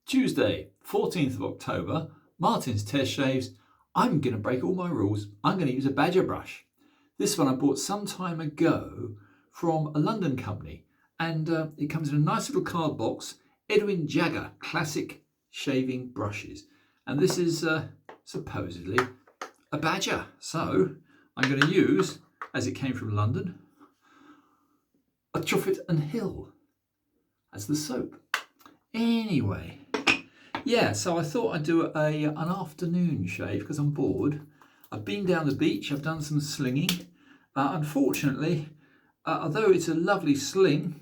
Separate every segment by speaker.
Speaker 1: Tuesday, 14th of October, Martin's Test Shaves. I'm going to break all my rules. I'm going to use a badger brush. This one I bought some time ago from a London company, and it comes in a nice little card box, Edwin Jagger Classic Shaving Brushes. And this is supposedly a badger. So I'm going to use, as it came from London, a Trusfitt&Hill as the soap. Anyway, yeah, so I thought I'd do an afternoon shave because I'm bored. I've been down the beach, I've done some slinging. Unfortunately, although it's a lovely sling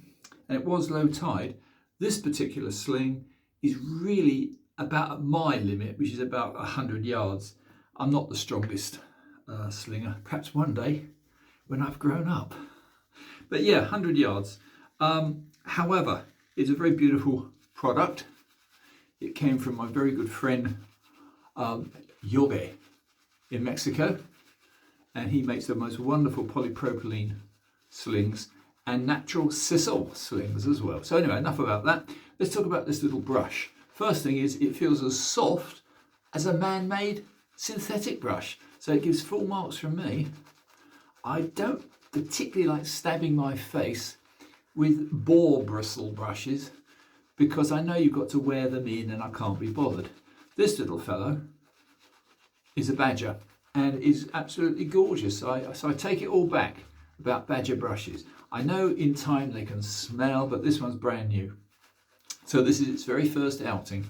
Speaker 1: and it was low tide, this particular sling is really about at my limit, which is about 100 yards. I'm not the strongest slinger, perhaps one day when I've grown up. But yeah, 100 yards. However, it's a very beautiful product. It came from my very good friend Jorge in Mexico, and he makes the most wonderful polypropylene slings and natural sisal slings as well. So anyway, enough about that. Let's talk about this little brush. First thing is it feels as soft as a man-made synthetic brush, so it gives full marks from me. I don't particularly like stabbing my face with boar bristle brushes because I know you've got to wear them in and I can't be bothered. This little fellow is a badger and is absolutely gorgeous. So I take it all back about badger brushes. I know in time they can smell, but this one's brand new. So this is its very first outing,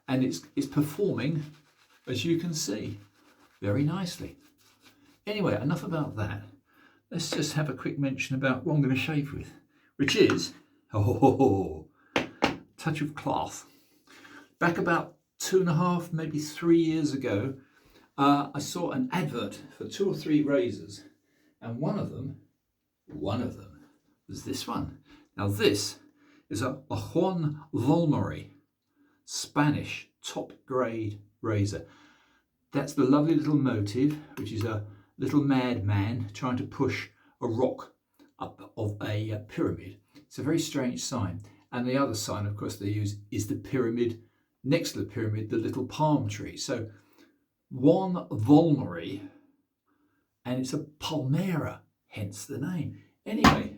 Speaker 1: and it's performing, as you can see, very nicely. Anyway, enough about that. Let's just have a quick mention about what I'm going to shave with, which is touch of cloth. Back about 2.5, maybe 3 years ago, I saw an advert for 2 or 3 razors, and one of them was this one. Now this is a Juan Vollmery Spanish top grade razor. That's the lovely little motive, which is a little madman trying to push a rock up of a pyramid. It's a very strange sign. And the other sign, of course, they use is the pyramid, next to the pyramid, the little palm tree. So Juan Vollmery, and it's a Palmera, hence the name. Anyway,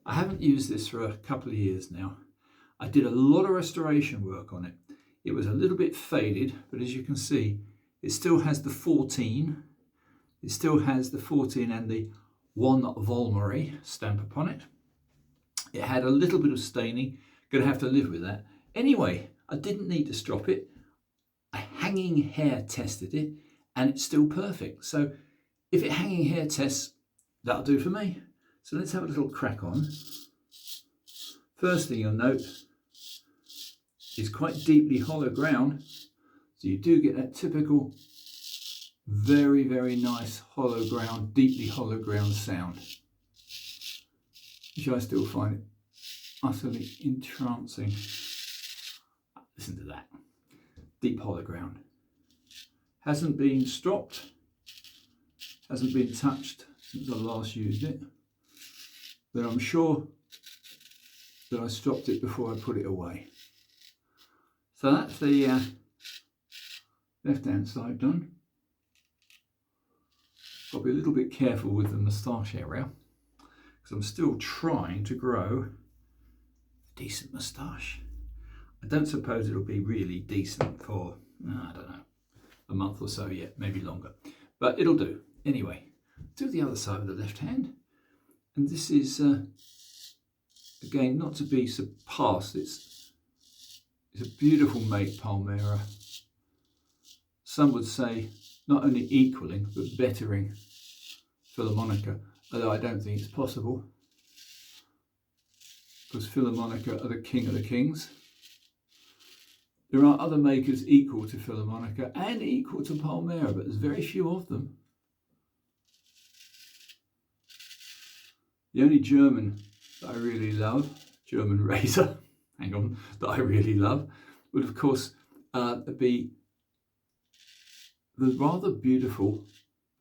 Speaker 1: I haven't used this for a couple of years now. I did a lot of restoration work on it. It was a little bit faded, but as you can see, it still has the 14. It still has the 14 and the Juan Vollmery stamp upon it. It had a little bit of staining, gonna have to live with that. Anyway, I didn't need to strop it. I hanging hair tested it and it's still perfect. So if it hanging hair tests, that'll do for me. So let's have a little crack on. First thing you'll note is quite deeply hollow ground. So you do get that typical very, very nice hollow ground, deeply hollow ground sound, which I still find it utterly entrancing. Listen to that. Deep hollow ground. Hasn't been stropped, hasn't been touched since I last used it, but I'm sure that I stropped it before I put it away. So that's the left hand side done. Got to be a little bit careful with the moustache area because I'm still trying to grow a decent moustache. I don't suppose it'll be really decent for, I don't know, a month or so yet, maybe longer, but it'll do. Anyway, do the other side of the left hand, and this is again not to be surpassed. It's a beautiful make Palmera. Some would say not only equaling but bettering Philharmonica, although I don't think it's possible because Philharmonica are the king of the kings. There are other makers equal to Philharmonica and equal to Palmera, but there's very few of them. The only German that I really love, German razor, hang on, that I really love, would of course be the rather beautiful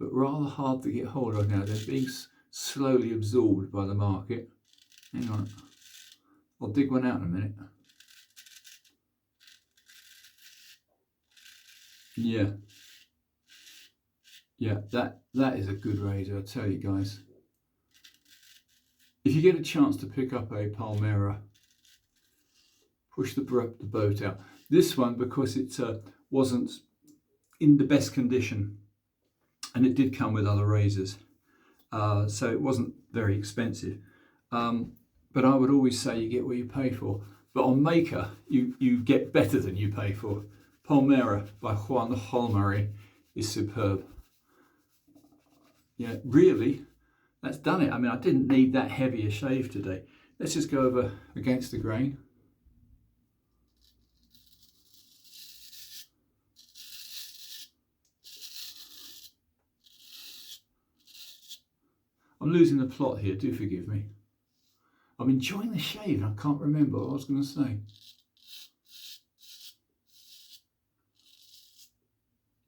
Speaker 1: but rather hard to get hold of now. They're being slowly absorbed by the market. Hang on, I'll dig one out in a minute. Yeah, yeah, that is a good razor, I tell you guys. If you get a chance to pick up a Palmera, push the boat out. This one, because it wasn't in the best condition, and it did come with other razors, so it wasn't very expensive. But I would always say you get what you pay for. But on Maker, you get better than you pay for. Palmera by Juan Vollmery is superb. Yeah, really, that's done it. I mean, I didn't need that heavy a shave today. Let's just go over against the grain. I'm losing the plot here, do forgive me. I'm enjoying the shave and I can't remember what I was going to say.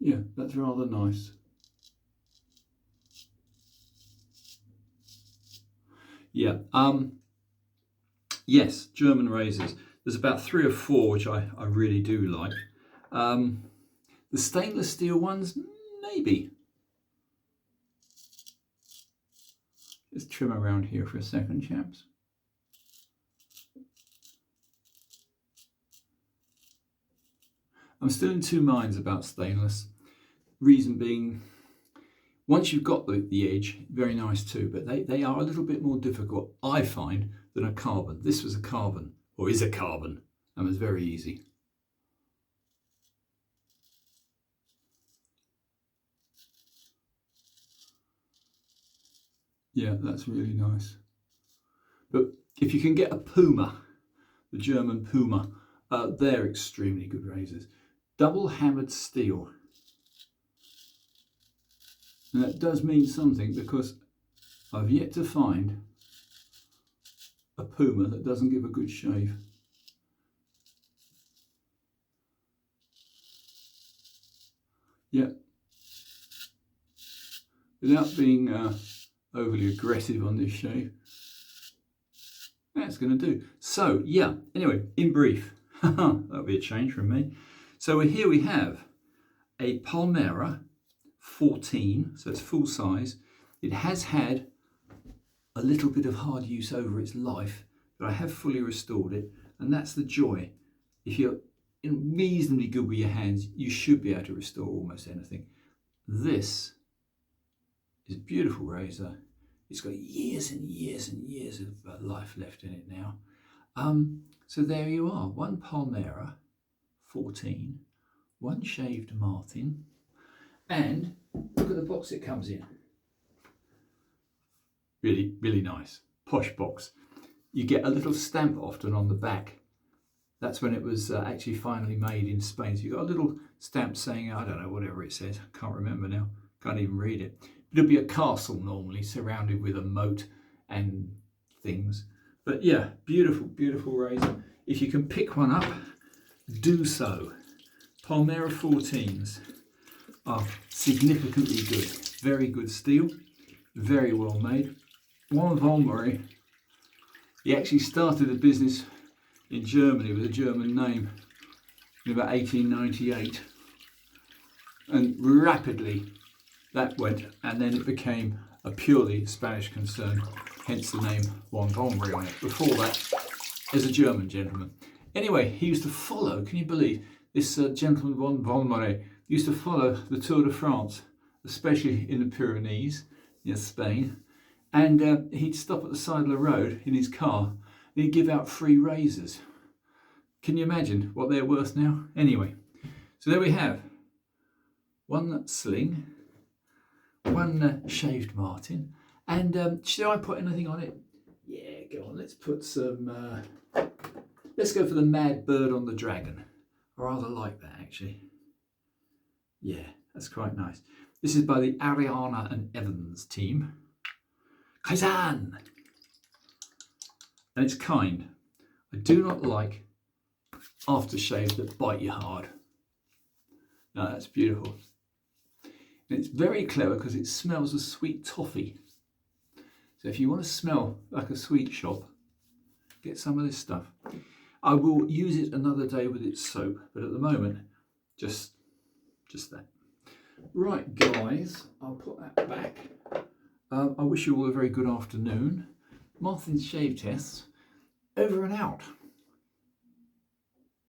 Speaker 1: Yeah, that's rather nice. Yeah, yes, German razors. There's about 3 or 4 which I really do like. The stainless steel ones, maybe. Let's trim around here for a second, chaps. I'm still in two minds about stainless. Reason being, once you've got the edge, very nice too, but they are a little bit more difficult, I find, than a carbon. This was a carbon, or is a carbon, and was very easy. Yeah, that's really nice. But if you can get a Puma, the German Puma, they're extremely good razors. Double hammered steel. And that does mean something, because I've yet to find a Puma that doesn't give a good shave. Yeah. Without being overly aggressive on this shave, that's going to do. So yeah, anyway, in brief, that'll be a change from me. So here we have a Palmera 14, so it's full size. It has had a little bit of hard use over its life, but I have fully restored it, and that's the joy. If you're reasonably good with your hands, you should be able to restore almost anything. This is a beautiful razor. It's got years and years and years of life left in it now. So there you are, one Palmera 14, one shaved Martin, and look at the box it comes in. Really, really nice, posh box. You get a little stamp often on the back. That's when it was actually finally made in Spain. So you got a little stamp saying, I don't know, whatever it says. I can't remember now. Can't even read it. It'll be a castle normally, surrounded with a moat and things. But yeah, beautiful, beautiful razor. If you can pick one up, do so. Palmera 14s are significantly good. Very good steel, very well made. Juan Vollmery, he actually started a business in Germany with a German name in about 1898, and rapidly that went, and then it became a purely Spanish concern, hence the name Juan Vollmery on it. Before that, as a German gentleman. Anyway, he used to follow, can you believe, this gentleman Juan Vollmery used to follow the Tour de France, especially in the Pyrenees, near Spain, and he'd stop at the side of the road in his car, and he'd give out free razors. Can you imagine what they're worth now? Anyway, so there we have one sling, one shaved Martin, and should I put anything on it? Yeah, go on, let's put some, let's go for the Mad Bird on the Dragon. I rather like that, actually. Yeah, that's quite nice. This is by the Ariana and Evans team. Kaizen! And it's kind. I do not like aftershaves that bite you hard. No, that's beautiful. And it's very clever because it smells of sweet toffee. So if you want to smell like a sweet shop, get some of this stuff. I will use it another day with its soap, but at the moment, just just that. Right, guys, I'll put that back. I wish you all a very good afternoon. Martin's Shave Tests, over and out.